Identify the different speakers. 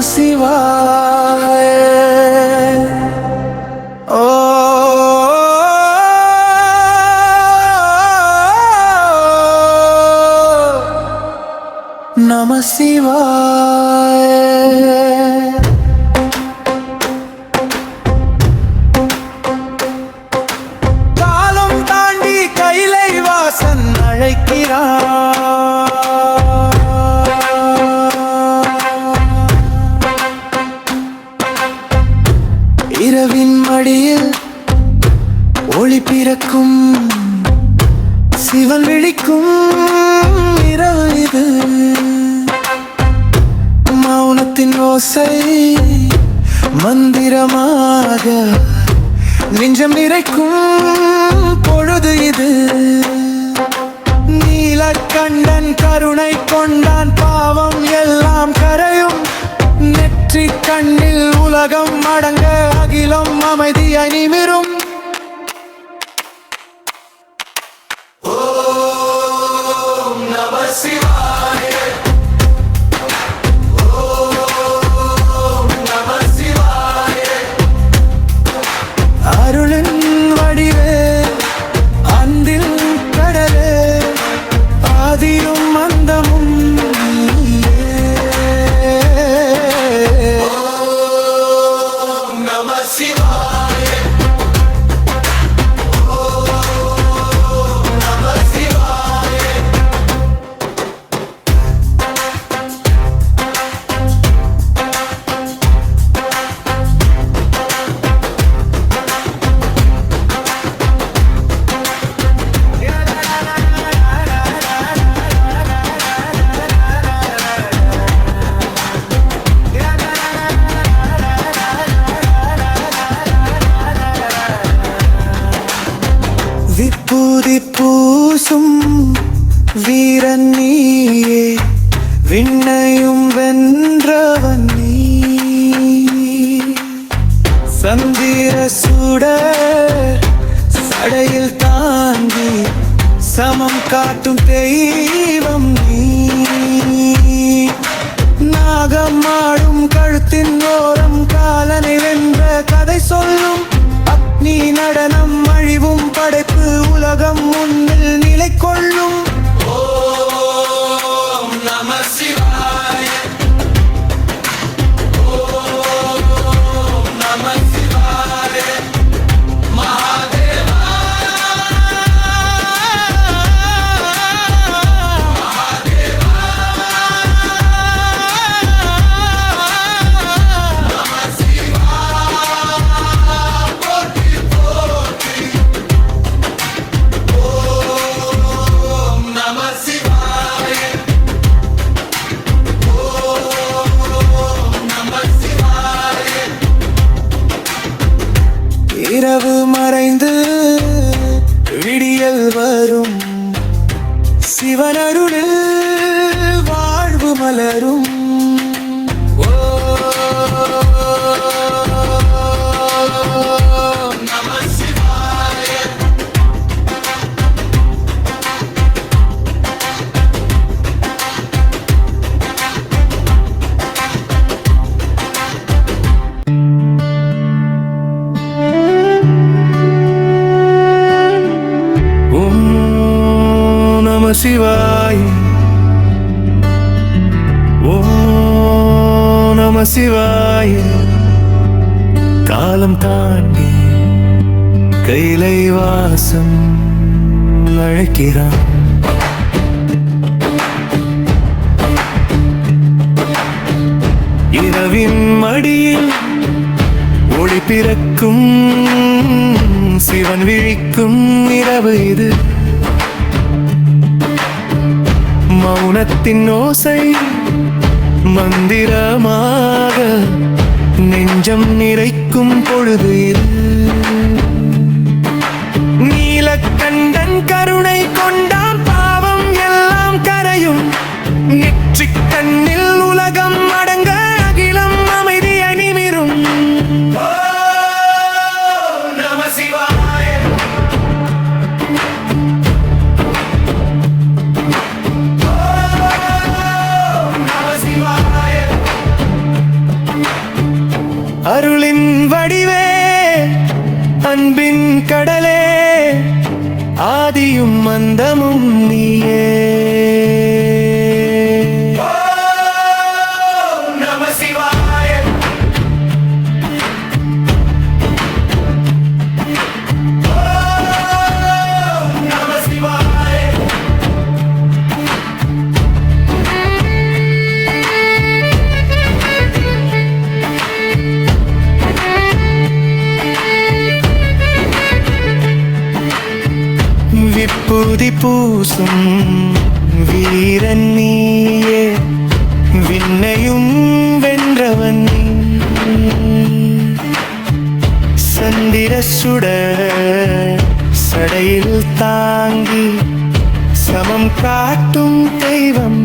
Speaker 1: சிவாய. ஓ நம சிவாய. காலம் தாண்டி கைலை வாசன் அழைக்கிறான். இரவின் மடியில் ஒளி பிறக்கும், சிவன் விழிக்கும் இரவு இது. மௌனத்தின் ஓசை மந்திரமாக நெஞ்சம் நிறைக்கும் பொழுது இது. நீலக்கண்டன் கருணை கொண்டான், பாவம் எல்லாம் கரையும். நெற்றி கண்ணில் உலகம் அடங்க அகிலம் அமைதியாய் நிமிரும். ஓம் நம சிவாய. ஓம் நம சிவாய. அருளின் வடிவே, அன்பில் கடலே, ஆதியும் அந்தமும் விபூதி பூசும் வீரன் நீயே, விண்ணையும் வென்றவன் நீ. சந்திர சுடர் சடையில் தாங்கி சமம் காட்டும் தெய்வம் நீ. நாகமாடும் கழுத்தின் ஓரம் காலனை வென்ற கதை சொல்லும். அக்னி நடனம் அழிவும் படைப்பு உலகம் முன்னில் நிலை கொள்ளும். ஓம் நம சிவாய. ஓம் நம சிவாய. மகாதேவா மகாதேவா. நம சிவாய. போற்றி போற்றி. ஓம் நம சிவாய. ஓம் நம சிவாய. இரவு மறைந்து விடியல் வரும், சிவன் அருளில் வாழ்வு மலரும். ஓம் நம சிவாய. ஓம் நம சிவாய. ஓம் நம சிவாய. காலம் தாண்டி கைலை வாசம் அழைக்கிறான். இரவின் மடியில் ஒளி பிறக்கும், சிவன் விழிக்கும் இரவு இது. மௌனத்தின் ஓசை மந்திரமாக நெஞ்சம் நிறைக்கும் பொழுது இது. நீலக்கண்டன் கருணை கொண்டான், பாவம் எல்லாம் கரையும். நெற்றி கண்ணில் உலகம் அடங்க அகிலம் அமைதியாய் நிமிரும். நம சிவாய. நம சிவாய. ஆதியும் மந்தமும் நீயே. ஓம் நம சிவாய. ஓம் நம சிவாய. விப்புதி பூசும் வீரன் நீயே, விண்ணையும் வென்றவன் நீ. சந்திர சுடர் சடையில் தாங்கி சமம் காட்டும் தெய்வம்.